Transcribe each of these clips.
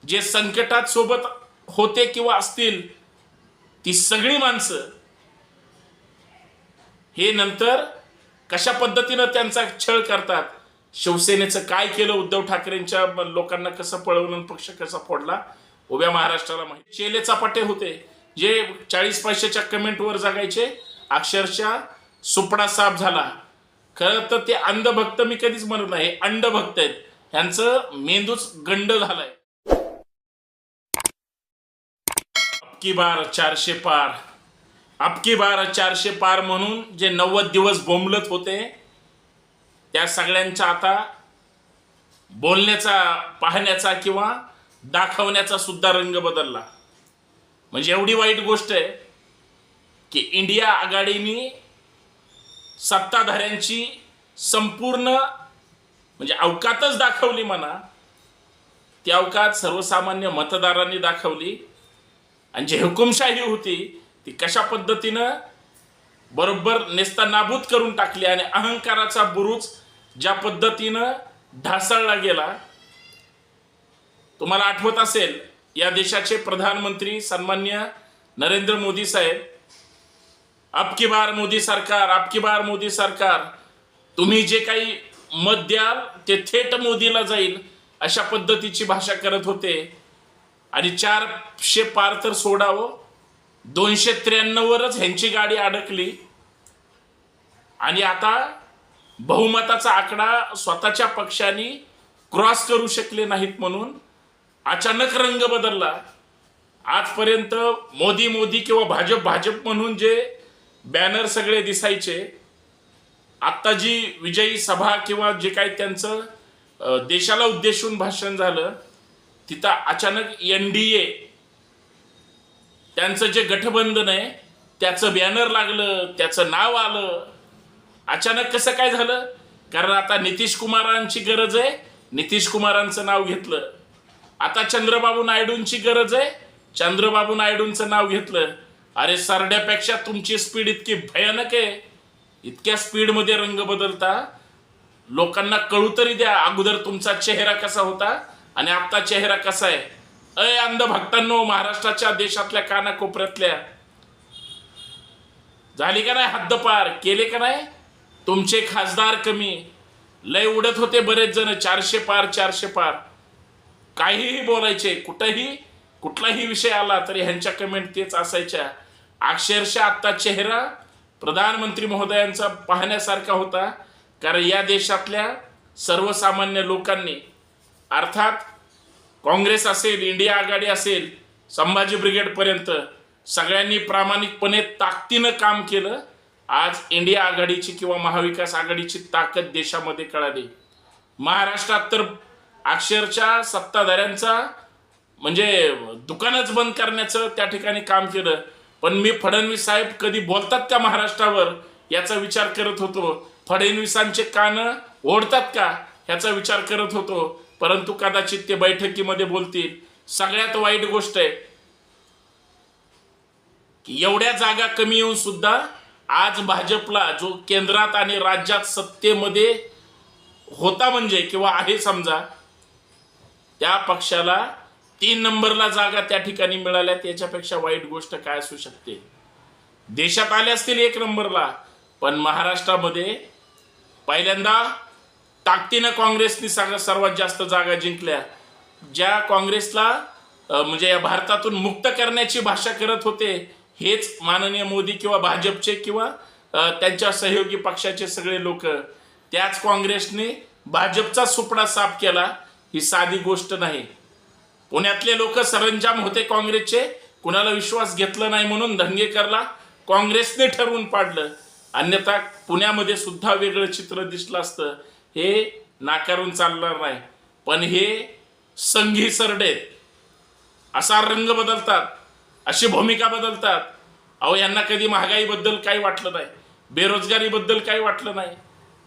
जे संकटात सोबत होते किंवा असतील ती सगळी माणसं हे नंतर कशा पद्धतीनं त्यांचा छळ करतात. शिवसेनेचं काय केलं, उद्धव ठाकरेंच्या लोकांना कसं पळवलं, पक्ष कसा फोडला, उभ्या महाराष्ट्राला माहिती. चेले चपाटे होते जे 40 पैशाच्या कमेंटवर जगायचे, अक्षरशः सुपडा साफ झाला. खरं तर ते अंधभक्त मी कधीच म्हणत नाही, अंडभक्त आहेत. यांचं मेंदूच गंड झालाय. अबकी बार 400 पार, अबकी बार 400 पार म्हणून जे 90 दिवस बोंबलत होते त्या सगळ्यांचा आता बोलण्याचा, पाहण्याचा किंवा दाखवण्याचा सुद्धा रंग बदलला. म्हणजे एवढी वाईट गोष्ट आहे की इंडिया आघाडीने सत्ताधाऱ्यांची संपूर्ण म्हणजे अवकातच दाखवली म्हणा. ती अवकात सर्वसामान्य मतदारांनी दाखवली. आणि जी हुकुमशाही होती ती कशा पद्धतीनं बरोबर नेस्तनाबूत करून टाकली. आणि अहंकाराचा बुरुज ज्या पद्धतीनं ढासळला गेला. तुम्हाला आठवत असेल या देशाचे प्रधानमंत्री सन्मान्य नरेंद्र मोदी साहेब, अबकी बार मोदी सरकार, अबकी बार मोदी सरकार, तुम्ही जे काही मत द्याल ते थेट मोदीला जाईल अशा पद्धतीची भाषा करत होते. आणि 400 पार तर सोडावं, 293 वरच ह्यांची गाडी अडकली. आणि आता बहुमताचा आकडा स्वतःच्या पक्षाने क्रॉस करू शकले नाहीत म्हणून अचानक रंग बदलला. आजपर्यंत मोदी मोदी किंवा भाजप भाजप म्हणून जे बॅनर सगळे दिसायचे, आत्ता जी विजयी सभा किंवा जे काही त्यांचं देशाला उद्देशून भाषण झालं तिथं अचानक NDA त्यांचं जे गठबंधन आहे त्याचं बॅनर लागलं, त्याचं नाव आलं. अचानक कसं काय झालं? कारण आता नितीश कुमारांची गरज आहे, नितीश कुमारांचं नाव घेतलं. आता चंद्रबाबू नायडूंची गरज आहे, चंद्रबाबू नायडूंचं नाव घेतलं. अरे सरड्यापेक्षा तुमची स्पीड इतकी भयानक आहे, इतक्या स्पीडमध्ये रंग बदलता. लोकांना कळू तरी द्या अगोदर तुमचा चेहरा कसा होता आणि आता चेहरा कसा आहे. अय अंधभक्तांनो, महाराष्ट्राच्या देशातल्या कानाकोपऱ्यातल्या, झाली का नाही हद्दपार? केले का नाही? तुमचे खासदार कमी, लय उडत होते बरेच जण, 400 पार 400 पार, काहीही बोलायचे, कुठलाही विषय आला तरी ह्यांच्या कमेंट तेच असायच्या. अक्षरशः आत्ता चेहरा प्रधानमंत्री महोदयांचा पाहण्यासारखा होता. कारण या देशातल्या सर्वसामान्य लोकांनी, अर्थात काँग्रेस असेल, इंडिया आघाडी असेल, संभाजी ब्रिगेडपर्यंत सगळ्यांनी प्रामाणिकपणे ताकदीनं काम केलं. आज इंडिया आघाडीची किंवा महाविकास आघाडीची ताकद देशामध्ये कळाली. महाराष्ट्रात तर अक्षरशः सत्ताधाऱ्यांचा म्हणजे दुकानच बंद करण्याचं त्या ठिकाणी काम केलं. पण मी फडणवीस साहेब कधी बोलतात का महाराष्ट्रावर याचा विचार करत होतो. फडणवीसांचे कान ओढतात का ह्याचा विचार करत होतो. परंतु कदाचित ते बैठकीमध्ये बोलतील. सगळ्यात वाईट गोष्ट आहे की एवढ्या जागा कमी येऊन सुद्धा आज भाजपला, जो केंद्रात आणि राज्यात सत्तेमध्ये होता म्हणजे किंवा आहे समजा, त्या पक्षाला 3 नंबरला जागा त्या ठिकाणी मिळाल्या. त्याच्यापेक्षा वाईट गोष्ट काय असू शकते? देशात आले असतील 1 नंबरला, पण महाराष्ट्रामध्ये पहिल्यांदा ताकदीनं काँग्रेसने सर्वात जास्त जागा जिंकल्या. ज्या काँग्रेसला म्हणजे या भारतातून मुक्त करण्याची भाषा करत होते हेच माननीय मोदी किंवा भाजपचे किंवा त्यांच्या सहयोगी पक्षाचे सगळे लोक. त्याच काँग्रेसने भाजपचा सुपडा साफ केला. ही साधी गोष्ट नाही. पुण्यातले लोक सरंजाम होते काँग्रेसचे, कुणाला विश्वास घेतला नाही म्हणून धंगेकरला काँग्रेसने ठरवून पाडलं. अन्यथा पुण्यामध्ये सुद्धा वेगळं चित्र दिसलं असतं. हे नाकारून चालणार नाही. पण हे संघी सरडे असा रंग बदलतात, अशी भूमिका बदलतात. अहो यांना कधी महागाईबद्दल काही वाटलं नाही, बेरोजगारीबद्दल काही वाटलं नाही.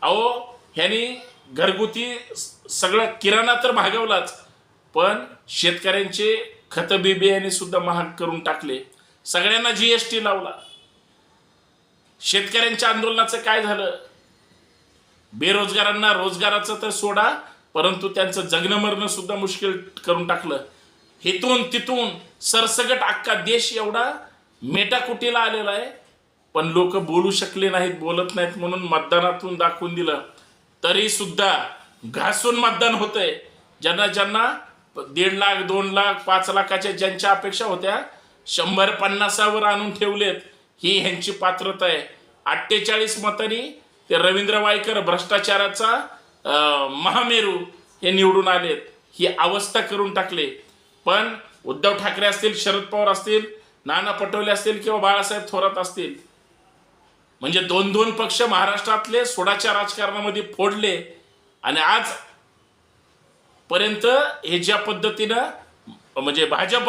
अहो ह्यांनी घरगुती सगळं किराणा तर भागवलाच, पण शेतकऱ्यांचे खतं बिबियाणे सुद्धा महाग करून टाकले. सगळ्यांना GST लावला. शेतकऱ्यांच्या आंदोलनाचं काय झालं? बेरोजगारांना रोजगाराचं तर सोडा, परंतु त्यांचं जगणं मरणं सुद्धा मुश्किल करून टाकलं. हिथून तिथून सरसगट अख्खा देश एवढा मेटाकुटीला आलेला आहे, पण लोक बोलू शकले नाहीत, बोलत नाहीत म्हणून मतदानातून दाखवून दिलं. तरी सुद्धा घासून मतदान होतंय. ज्यांना ज्यांना 1.5 लाख 2 लाख 5 लाखाच्या ज्यांच्या अपेक्षा होत्या 150 आणून ठेवलेत. ही ह्यांची पात्रता आहे. 48 मतांनी ते रवींद्र वायकर भ्रष्टाचाराचा महामेरू हे निवडून आलेत. ही अवस्था करून टाकले. पण उद्धव ठाकरे असतील, शरद पवार असतील, नाना पटोले असतील किंवा बाळासाहेब थोरात असतील, म्हणजे 2-2 पक्ष महाराष्ट्रातले सोडाच्या राजकारणामध्ये फोडले. आणि आज पर्यंत हे ज्या पद्धतीनं म्हणजे भाजप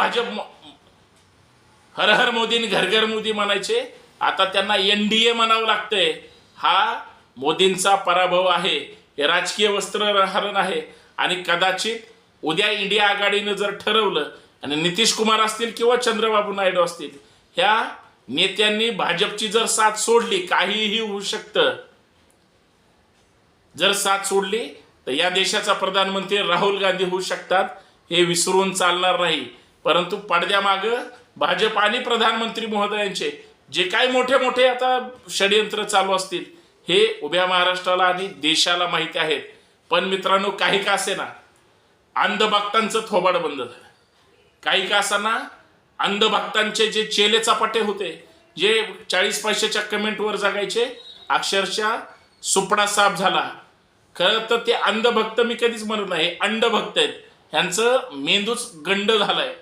हर हर मोदी घर घर मोदी म्हणायचे, आता त्यांना NDA म्हणावं लागतंय. हा मोदींचा पराभव आहे, हे राजकीय वस्त्रहरण आहे. आणि कदाचित उद्या इंडिया आघाडीनं जर ठरवलं आणि नितीश कुमार असतील किंवा चंद्रबाबू नायडू असतील, ह्या नेत्यांनी भाजपची जर साथ सोडली, काहीही होऊ शकतं. जर साथ सोडली तर या देशाचा प्रधानमंत्री राहुल गांधी होऊ शकतात, हे विसरून चालणार नाही. परंतु पडद्यामागं भाजप आणि प्रधानमंत्री महोदयांचे जे काही मोठे मोठे आता षडयंत्र चालू असतील, हे उभ्या महाराष्ट्राला आणि देशाला माहिती आहेत. पण मित्रांनो, काही का असेना अंधभक्तांचं थोबाड बंद झालं. काही का असेना अंधभक्तांचे जे चेले चपाटे होते, जे 40 पैशाच्या कमेंटवर जगायचे, अक्षरशः सुपडा साफ झाला. खरं तर ते अंधभक्त मी कधीच म्हणत नाही, अंधभक्त आहेत. ह्यांचं मेंदूच गंड झालाय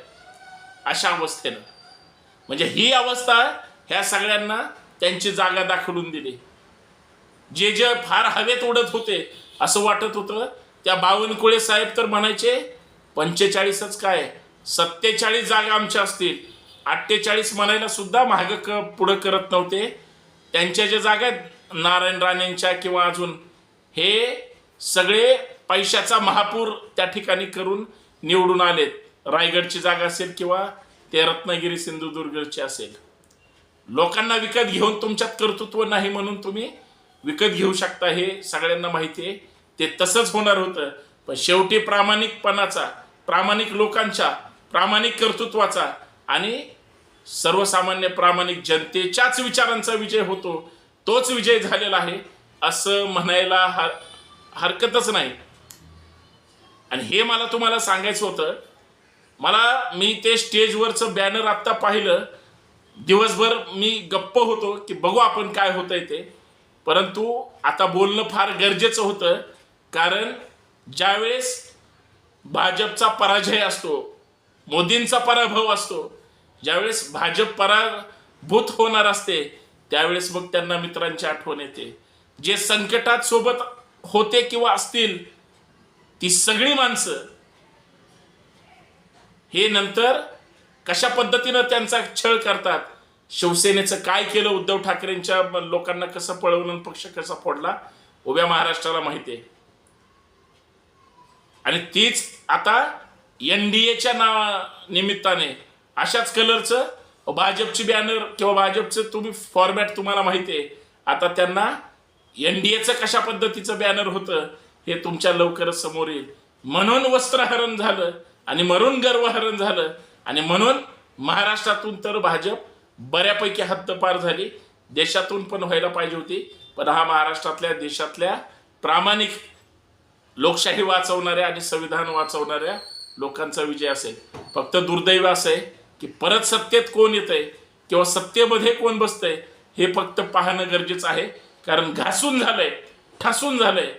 अशा अवस्थेनं. म्हणजे ही अवस्था ह्या सगळ्यांना त्यांची जागा दाखवून दिली. जे जे फार हवेत उडत होते, असं वाटत होतं, त्या बावनकुळे साहेब तर म्हणायचे 45च काय 47 जागा आमच्या असतील. 48 म्हणायला सुद्धा मागं पुढं करत नव्हते. त्यांच्या ज्या जागा नारायण राणेंच्या किंवा अजून, हे सगळे पैशाचा महापूर त्या ठिकाणी करून निवडून आलेत. रायगडची जागा असेल किंवा ते रत्नागिरी सिंधुदुर्गची असेल. लोकांना विकत घेऊन तुमच्यात कर्तृत्व नाही म्हणून तुम्ही विकत घेऊ शकता, हे सगळ्यांना माहिती आहे. ते तसंच होणार होतं. पण शेवटी प्रामाणिकपणाचा, प्रामाणिक लोकांच्या, प्रामाणिक कर्तृत्वाचा आणि सर्वसामान्य प्रामाणिक जनतेच्याच विचारांचा विजय होतो. तोच विजय झालेला आहे असं म्हणायला हरकतच नाही. आणि हे मला तुम्हाला सांगायचं होतं. मी ते स्टेजवरचं बॅनर आत्ता पाहिलं. दिवसभर मी गप्प होतो की बघू आपण काय होतंय ते. परंतु आता बोलणं फार गरजेचं होतं, कारण ज्यावेळेस भाजपचा पराजय असतो, मोदींचा पराभव असतो, ज्यावेळेस भाजप पराभूत होणार असते, त्यावेळेस मग त्यांना मित्रांची आठवण येते. जे संकटात सोबत होते किंवा असतील, ती सगळी माणसं हे नंतर कशा पद्धतीनं त्यांचा छळ करतात. शिवसेनेचं काय केलं, उद्धव ठाकरेंच्या लोकांना कसं पळवून पक्ष कसा फोडला, उभ्या महाराष्ट्राला माहिती आहे. आणि तीच आता NDAच्या निमित्ताने अशाच कलरचं भाजपची बॅनर किंवा भाजपचं तुम्ही फॉर्मॅट तुम्हाला माहिती आहे. आता त्यांना NDAचं कशा पद्धतीचं बॅनर होतं हे तुमच्या लवकरच समोर येईल. म्हणून वस्त्रहरण झालं आणि म्हणून गर्वहरण झालं आणि म्हणून महाराष्ट्रातून तर भाजप बऱ्यापैकी हद्दपार झाली. देशातून पण व्हायला पाहिजे होती, पण हा महाराष्ट्रातल्या देशातल्या प्रामाणिक लोकशाही वाचवणाऱ्या आणि संविधान वाचवणाऱ्या लोकांचा विजय असेल. फक्त दुर्दैव असं आहे की परत सत्तेत कोण येतंय किंवा सत्तेमध्ये कोण बसतंय हे फक्त पाहणं गरजेचं आहे. कारण घासून झालंय, ठासून झालंय,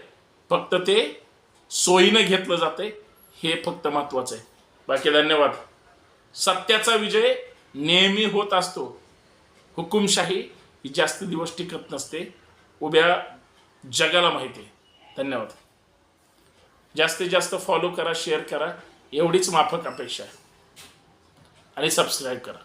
फक्त ते सोयीनं घेतलं जातंय, हे फक्त महत्वाचं आहे. बाकी धन्यवाद. सत्याचा विजय नेहमी होत असतो. हुकुमशाही ही जास्त दिवस टिकत नसते, उभ्या जगाला माहिती आहे. धन्यवाद. जास्तीत जास्त फॉलो करा, शेअर करा, एवढीच माफक अपेक्षा आहे. आणि सबस्क्राईब करा.